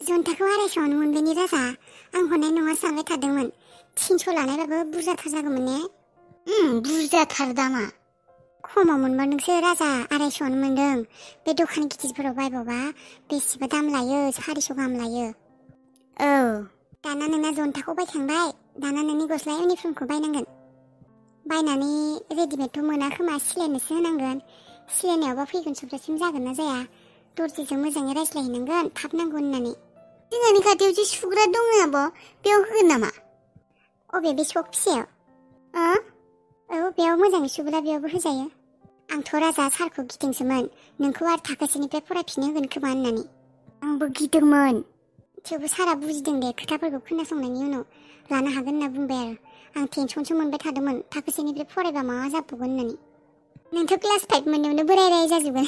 जन्थाखौ 250 मोनबायनि राजा आं हरनाय नङा सानबाय थादोंमोन 300 लानायबाबो बुरजाथार जागौमोन ने बुरजाथार दामा खमाव मोनबावदोंसो राजा 250 मोनदों बे दखान गिदिरफोराव बायबावबा बेसेबा दाम लायो 400 गाहाम लायो औ दाना नोंना जन्थाखौ बायखांबाय दाना नोंनि गस्ला इउनिफर्मखौ बायनांगोन बायनानै रेडिमेडथ' मोना खोमा सिलायनोसो होनांगोन सिलायनायावबा फैगोन सप्तासिम जागोन ना जाया दर्जिजों मोजाङै रायज्लायहैनांगोन थाब नांगौ होननानै जोंहानि खाथियाव जे सुग्रा दङ आब' बेयाव होगोन नामा अबे बे सक फिसायाव औ बेयाव मोजाङै सुग्रा बेयावबो होजायो आंथ' राजा सारखौ गिदोंसोमोन नोंखौ आरो थाखोसेनिफ्राय फरायफिननो होगोन खोमा होननानै आंबो गिदोंमोन थेवबो सारा बुजिदों दे खोथाफोरखौ खोनासंनायनि उनाव लानो हागोन होनना बुंबाय आरो आं टेनसनसो मोनबाय थादोंमोन थाखोसेनिफ्राय फरायबा मा जाबावगोन होननानै नोंथ' क्लास 5 मोननायावनो बोराय राय जाजोबगोन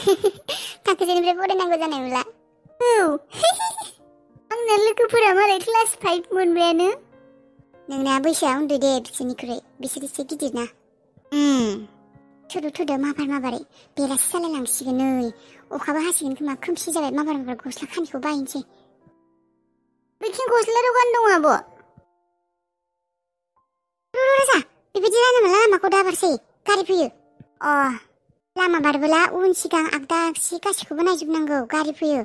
थाखोसेनिफ्राय फरायनांगौ जानाय नंला औ आंना लोगोफोरा मालाय क्लास 5 मोनबायानो नोंना बैसोआ उन्दै दे बिसोरनिख्रुइ बिसोर एसे गिदिर ना थुदो माबारै बेलासि जालायलांसिगोन नै अखाबो हासिगोन खोमा खोमसि जाबाय माबार गस्ला खानिखौ बायनोसै बैथिं गस्ला दखान दं आब' राजा बेबायदि जानो मोनला लामाखौ दाबारसै गारि फैयो लामा बारबोला उन सिगां आगदा आगसि गासिखौबो नायजोबनांगौ गारि फैयो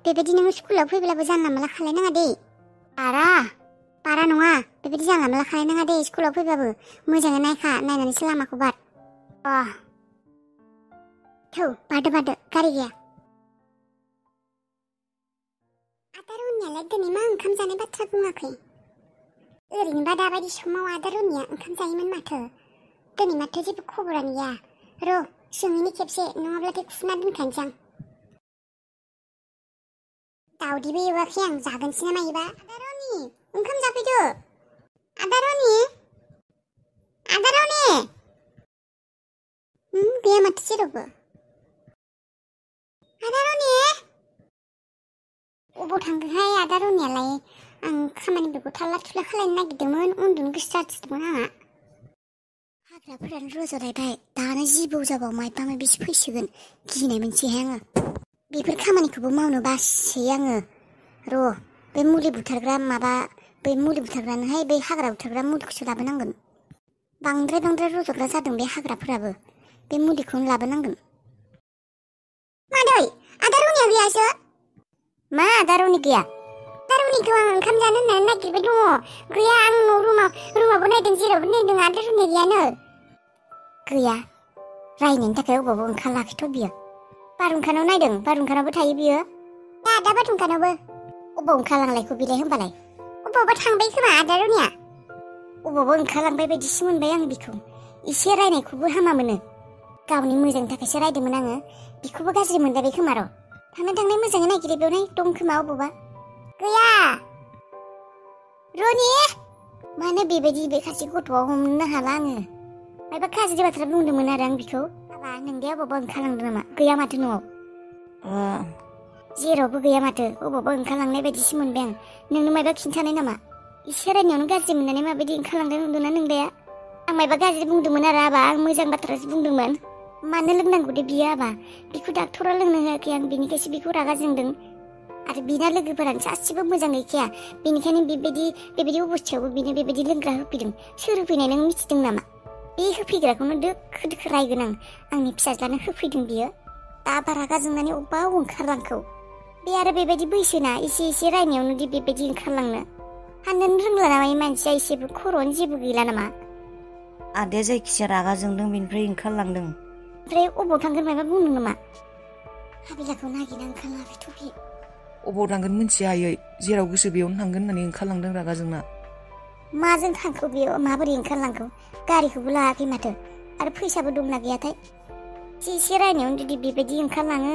बेबायदि नोङो स्कुलाव फैब्लाबो जानला मोनला खालायनाङा दे बारा नङा बेबायदि जानला मोनला खालायनाङा दे स्कुलाव फैबाबो मोजाङै नायखा नायनानैसो लामाखौ बार थौ बारदो गारि गैया आदा रनियालाय दिनै मा ओंखाम जानाय बाथ्रा बुङाखै ओरैनोबा दाबायदि समाव आदा रनिया ओंखाम जायोमोन माथो दिनै माथो जेबो खबरानो गैया र' सोंहैनि खेबसे नङाब्लाथाय खुना दोनखानोसै आं दावदैबो एवाखै आं जागोनसै ना मायोबा आदा रनि ओंखाम जाफैदो आदा रनि गैया माथो जेरावबो आदा रनि अबाव थांदोंहाय आदा रनियालाय आं खामानिफोरखौ थाल्ला थुल्ला खालायनो नागिरदोंमोन उन्दुनो गोसो जाथारदोंमोन आंहा हाग्राफोरानो रज'लायबाय दानो जिबौ जाबाव मायबा मायबिसो फैसिगोन गिनाय मोनसैहाय आङो बेफोर खामानिखौबो मावनो बासै आङो र' बे मुलि बुथारग्रानोहाय बै हाग्रा बुथारग्रा मुलिखौसो लाबोनांगोन बांद्राय रज'ग्रा जादों बे हाग्राफोराबो बे मुलिखौनो लाबोनांगोन मादै आदा रनिया गैयासो मा आदा रनि गैया आदा रनिखौ आं ओंखाम जानो होननानै नागिरबाय दङ गैया आं रुमावबो नायदों जेरावबो नायदों आदा रनिया गैयानो गैया रायनायनि थाखाय अबावबो ओंखारलाखैथ' बियो बारहुंखानाव नायदों बारहुंखानावबो थायो बियो दा बारहुंखानावबो अबाव ओंखारलांलायखौ बिलाय होमबालाय अबावबा थांबाय खोमा आदा रनिया अबावबा ओंखारलांबाय बायदिसो मोनबाय आं बिखौ एसे रायनायखौबो हामा मोनो गावनि मोजांनि थाखायसो रायदोंमोन आङो बिखौबो गाज्रि मोनदाबाय खोमा र' थांनाय मोजाङै नागिरो बेवहाय दं खोमा अबावबा गैया रनि मानो बेबायदि बे खासि गथ'आ हमनो हाला आङो मायबा गाज्रि बाथ्रा बुंदोंमोन आरो आं बिखौ हाबा नोंदे अबावबा ओंखारलांदों नामा गैया माथो न'आव जेरावबो गैया माथो अबावबा ओंखारलांनाय बायदिसो मोनबाय आं नोंनो मायबा खिन्थानाय नामा एसे रायनायावनो गाज्रि मोननानै माबायदि ओंखारलांदों नंदोंना नोंदाया आं मायबा गाज्रि बुंदोंमोन आरो आबा आं मोजां बाथ्रासो बुंदोंमोन मानो लोंनांगौ दे बियो आबा बिखौ डाक्टरा लोंनो होआखै आं बेनिखायसो बिखौ रागा जोंदों आरो बिना लोगोफोरानो सासेबो मोजां गैखाया बेनिखायनो बेबायदि अबस्थायावबो बिनो बेबायदि लोंग्रा होफैदों सोर होफैनाय नों मिथिदों नामा बे होफैग्राखौनो दोखो रायगोन आं आंनि फिसाज्लानो होफैदों बियो दा रागा जोंनानै अबाव ओंखारलांखौ बे आरो बेबायदि बैसोना एसे रायनायावनो दि बेबायदि ओंखारलांनो हाननोनो रोंला नामा मानसिया एसेबो खर'आनो जेबो गैला नामा आदाया जायखिजाया रागा जोंदों बेनिफ्राय ओंखारलांदों ओमफ्राय अबाव थांगोन मायबा बुंदों नामा हाबिलाखौ नागिरना ओंखारलाङाखैथ' बे अबाव थांगोन मिथिया आयै जेराव गोसो बेयावनो थांगोन होननानै ओंखारलांदों रागा जोंना माजों थांखो बेयो माबोरै ओंखारलांखो गारिखौबो लायाखै माथो आरो फैसाबो दंना गैयाथाय एसे रायनायावनो जुदि बेबायदि ओंखारलाङो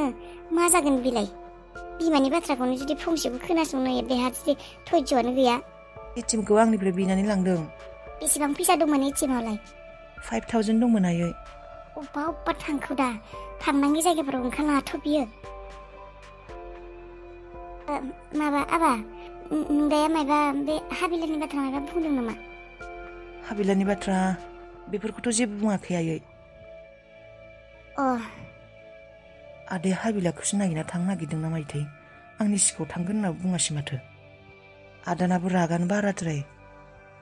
मा जागोन बिलाय बिमानि बाथ्राखौनो जुदि फंसेबो खोनासंनो बेहा जुदि धैर्यआनो गैया एटिएमखौ आंनिफ्राय बिनानै लांदों बेसेबां फैसा दंमोन एटिएमावलाय 5000 दंमोन आयै अबा थांखो दा थांनांगौ जायगाफोराव ओंखारलाङाथ' बियो माबा आबा नोंदाया मायबा बे हाबिलानि बाथ्रा मायबा बुंदों नामा हाबिलानि बाथ्रा बेफोरखौथ' जेबो बुङाखै आयै आदाया हाबिलाखौसो नागिरना थांनो नागिरदों ना मायथाय आंनि सिगाङाव थांगोन होनना बुङासै माथो। आदानाबो रागानो बाराद्राय।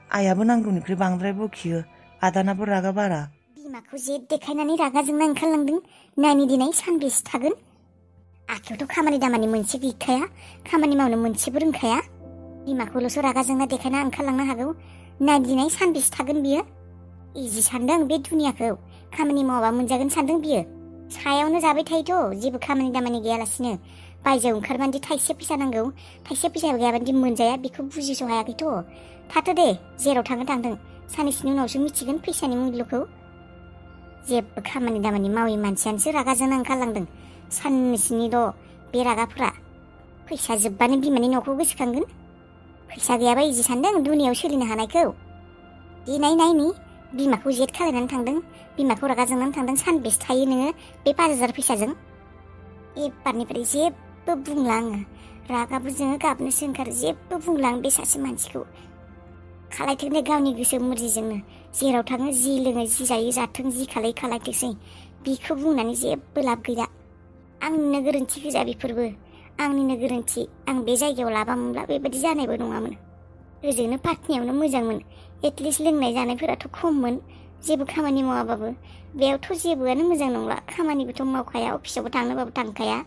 आइयाबो नांगौनिख्रुइ बांद्राय बखियो, आदानाबो रागा बारा। बिमाखौ जे देखायनानै रागा जोंना ओंखारलांदों। नायनि दिनै सानबेसे थागोन? आखायावथ' खामानि दामानि मोनसे गैखाया, खामानि मावनो मोनसेबो रोंखाया। बिमाखौल'सो रागा जोंना देखायना ओंखारलांनो हागौ। नायनि दिनै सानबेसे थागोन बियो? इजि सानदों बे दुनियाखौ, खामानि मावाबा मोनजागोन सानदों बियो। सायावनो जाबाय थायोथ' जेबो खामानि दामानि गैयालासिनो। बायजोआव ओंखारबान्दि थाइसे फैसा नांगौ, थाइसे फैसा गैयाबान्दि मोनजाया, बेखौ बुजिस' हायाखैथ'। थाथो दे, जेराव थांदों, साननैसोनि उनावसो मिथिगोन फैसानि मुल्यखौ। जेबो खामानि दामानि मावै मानसियानोसो रागा जोंना ओंखारलांदों। साननैसोनिल' बे रागाफोरा। फैसा जोबबानो बिमानि न'खौ गोसोखांगोन। फैसा गैयाबा इजि सानदों दुनियाव सोलिनो हानायखौ। दे नायनि बिमाखौ जेद खालायनानै थांदों, बिमाखौ रागा जोंनानै थांदों। सानबेसे थायो नोङो बे 5,000 फैसाजों? एबारनिफ्राय जेबो बुंला आङो। रागाबो जोङो, गाबनोसो ओंखारो। जेबो बुंला आं बे सासे मानसिखौ। खालायथों दे गावनि गोसो मर्जिजोंनो। जेराव थाङो जि लोङो जि जायो जाथों, जि खालायथोंसै। बिखौ बुंनानै जेबो लाब गैला। आंनिनो गोरोन्थि गोजा बेफोरबो, आंनिनो गोरोन्थि। आं बे जायगायाव लाबामोनब्ला बेबायदि जानायबो नङामोन। ओजोंनो पार्टनियावनो मोजांमोन। एटलिस्ट लोंनाय जानायफोराथ' खममोन, जेबो खामानि मावाबाबो। बेयावथ' जेबोआनो मोजां नंला। खामानिबोथ' मावखाया, अफिसावबो थांनोबाबो थांखाया।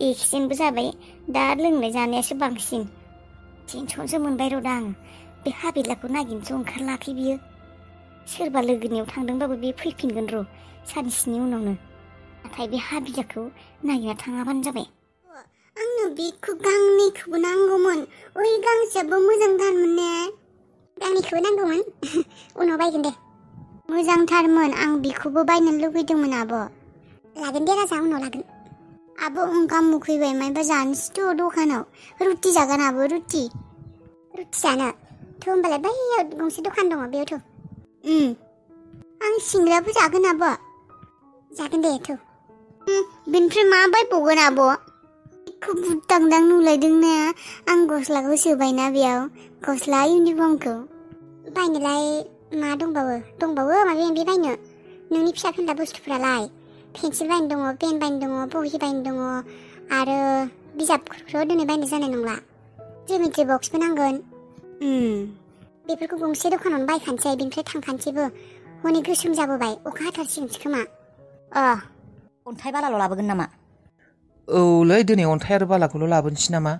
एक्सिडेन्टबो जाबाय, दा लोंनाय जानायासो बांसिन। टेनसनसो मोनबाय र' दा आं। बे हाबिलाखौ नागिरनोसो ओंखारलाखै बियो। सोरबा लोगोनियाव थांदोंबाबो बे फैफिनगोन र' सानसेनि उनावनो। नाथाय बे हाबिलाखौ नागिरना थाङाबानो जाबाय। आंनो बेखौ गांनैखौबो नांगौमोन। ओइ गांसेयाबो मोजांथारमोन ने? गांनैखौबो नांगौमोन। उनाव बायगोन दे। मोजांथारमोन, आं बेखौबो बायनो लुगैदोंमोन आब'। लागोन दे राजा, उनाव लागोन। आब' ओंखाम उखैबाय, मायबा जानोसैथ' दखानाव। रुटि जागोन आब', रुटि जानो? थ' होमबालाय बैयाव गंसे दखान दङ, बेयावथ'। आं सिंग्राबो जागोन आब'। जागोन दे थ'। बेनिफ्राय मा बायबावगोन आब'? बेखौ बुदांदां नुलायदों ना? आं गस्लाखौ सोबायना बेयाव, गस्ला इउनिफर्मखौ। बायनोलाय मा दंबावो माबा माबि बायनो। नोंनि फिसा फेनला बुस्थुफ्रालाय? पेन्सिल बायनो दङ, पेन बायनो दङ, बहि बायनो दङ, आरो बिजाबफोरखौथ' दिनै बायनो जानाय नंला। जिमेट्रि बक्सबो नांगोन। बेफोरखौ गंसे दखानावनो बायखानोसै, बेनिफ्राय थांखानोसैबो। हनै गोसोम जाबोबाय, अखा हाथारसिगोनसो खोमा। अन्थाइ बालाल' लाबोगोन नामा? औलै दिनै अन्थाइ आरो बालाखौल' लाबोनोसै नामा?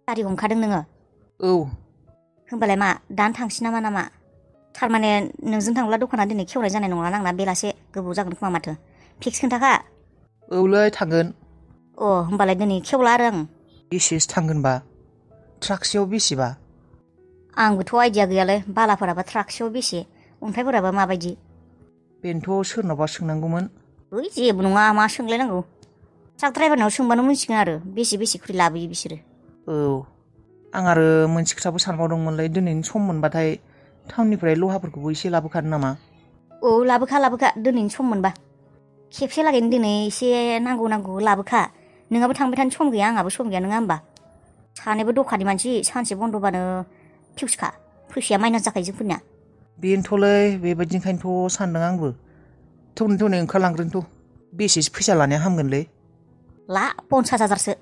गारि हमखादों नोङो? औ। होमबालाय मा दानो थांसै नामा? थारमाने नोंजों थांब्ला दखाना दिनै खेवनाय जानाय नङा आंना, बेलासे गोबाव जागोन खोमा माथो। फिक्स खोन्थाखा? औलै थांगोन। होमबालाय दिनै खेवला आरो आं। बेसेसो थांगोनबा? ट्राकसेयाव बेसेबा? आंबोथ' आइडिया गैयालै, बालाफोराबा ट्राकसेयाव बेसे, अन्थाइफोराबा माबायदि? बेनोथ' सोरनावबा सोंनांगौमोन। जेबो नङा, मा सोंलायनांगौ। ट्राक ड्राइभारनाव सोंबानो मोनसिगोन आरो बेसे खरि लाबोयो बिसोरो। औ, आं आरो मोनसे खोथाबो सानबावदोंमोनलै, दिनैनि सम मोनबाथाय टाउननिफ्राय लहाफोरखौबो एसे लाबोखानो नामा? लाबोखा दिनैनि सम मोनबा। खेबसे लागैनो दिनै एसे नांगौ लाबोखा। नोंहाबो थांबाय थानो सम गैया, आंहाबो सम गैया, नङा होमबा? सानैबो दखाननि मानसि, सानसे बन्द'बानो फिउसखा, फैसाया माइनास जाखायो जोंफोरनिया। बेनोथ'लै, बेबायदिनिखायनोथ' सानदों आंबो। थौनै ओंखारलांग्रोनोथ'। बेसेसो फैसा लानाया हामगोनलै? ला 50,000सो।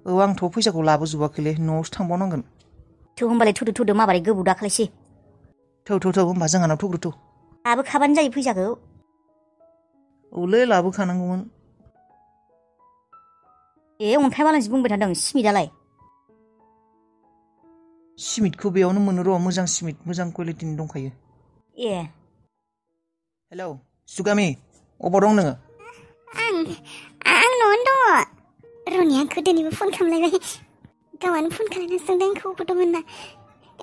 औ, आंथ' फैसाखौ लाबोजोबाखैलै, न'आवसो थांबावनांगोन। होमबालाय थुदो माबारै गोबाव दाखालिसै। थौ होमबा जोंहानाव थौग्रोथ'। लाबोखाबानो जायो फैसाखौ। औलै लाबोखानांगौमोन। अन्थाइ बालांसो बुंबाय थादों, सिमिटआलाय? सिमिटखौ बेयावनो मोनो र', मोजां सिमिट, मोजां कुवालिटिनि दंखायो। हेलौ सुगामि, अबाव दं नोङो? आं न'आवनो दङ। रनि आंखौ दिनैबो फन खालामलायबाय। गावआनो फन खालामना सोंदों आंखौ अबाव दं होनना।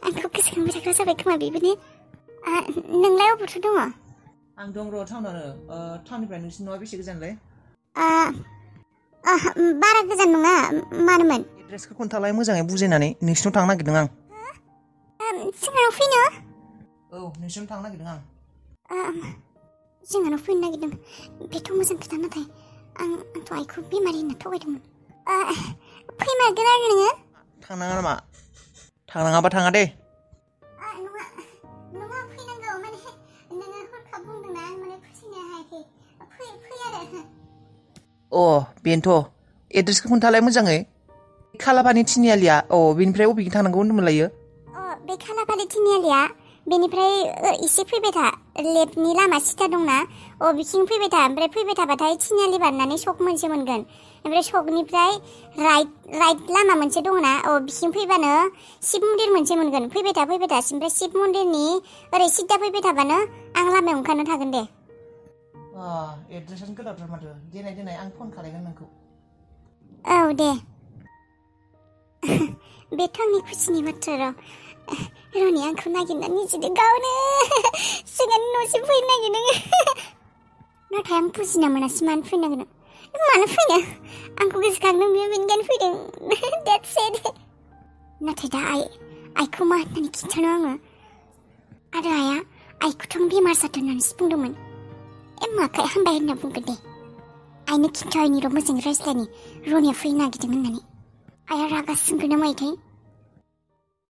आंखौ गोसोखांबाय थाग्रा जाबाय खोमा बेबो। नोंलाय अबावथो दङ? आं दं र' टाउनावनो। टाउननिफ्राय नोंसिनि न'आ बेसे गोजानलै? बारा गोजान नङा, मानोमोन? एड्रेसखौ खोन्थालाय मोजाङै बुजायनानै, नोंसिनाव थांनो नागिरदों आं। जोंहानाव फैनो? औ, नोंसिनाव थांनो नागिरदों आं। जोंहानाव फैनो नागिरदों, बेथ' मोजां खोथा। नाथाय आंथ' आइखौ बेमारि होनना थगायदोंमोन। फैमारगोन आरो नोङो? थांनाङा नामा? थांनाङाबा थाङा दे। नङा फैनांगौ, माने नोङो हरखाब बुंदोंना, आं माने फोथायनो हायाखै। फै आरो। बेनोथ', एड्रेसखौ खोन्थालाय मोजाङै। खालाबानि थिनियालिया बेनिफ्राय अबेथिं थांनांगौ होनदोंमोनलायो? बे खालापालि थिनियालिया बेनिफ्राय एसे फैबाय था लेफ्टनि लामा सिदा दंना बिथिं फैबाय था ओमफ्राय फैबाय थाबाथाय थिनियालि बारनानै सक मोनसे मोनगोन ओमफ्राय सकनिफ्राय राइट लामा मोनसे दङना बिथिं फैबानो शिब मन्दिर मोनसे मोनगोन फैबाय था ओमफ्राय शिब मन्दिरनि ओरै सिदा फैबाय थाबानो आं लामायाव ओंखारनो थागोन दे। एड्रेसानो गोलावथार माथो देनाय आं फन खालायगोन नोंखौ। औ दे बेथ' आंनि खुसिनि बाथ्रा रनि आंखौ नागिरना निजिनो गावनो जोंहानि न'सिम फैनो नागिरदों नाथाय आं बुजिना मोनासै मानो फैनो नागिरदों मानो फैनो आंखौ गोसोखांदों बेनिखायनो फैदों that's it। नाथाय दा आइखौ मा होननानै खिन्थानो आङो आरो आइखौथ' आं बेमार जादों होननानैसो बुंदोंमोन माखाय हामबाय होनना बुंगोन दे आइनो खिन्था आइनि र' मोजाङै रायज्लायनि रनिया फैनो नागिरदों होननानै आइया रागा जोंगोन ना मायोथाय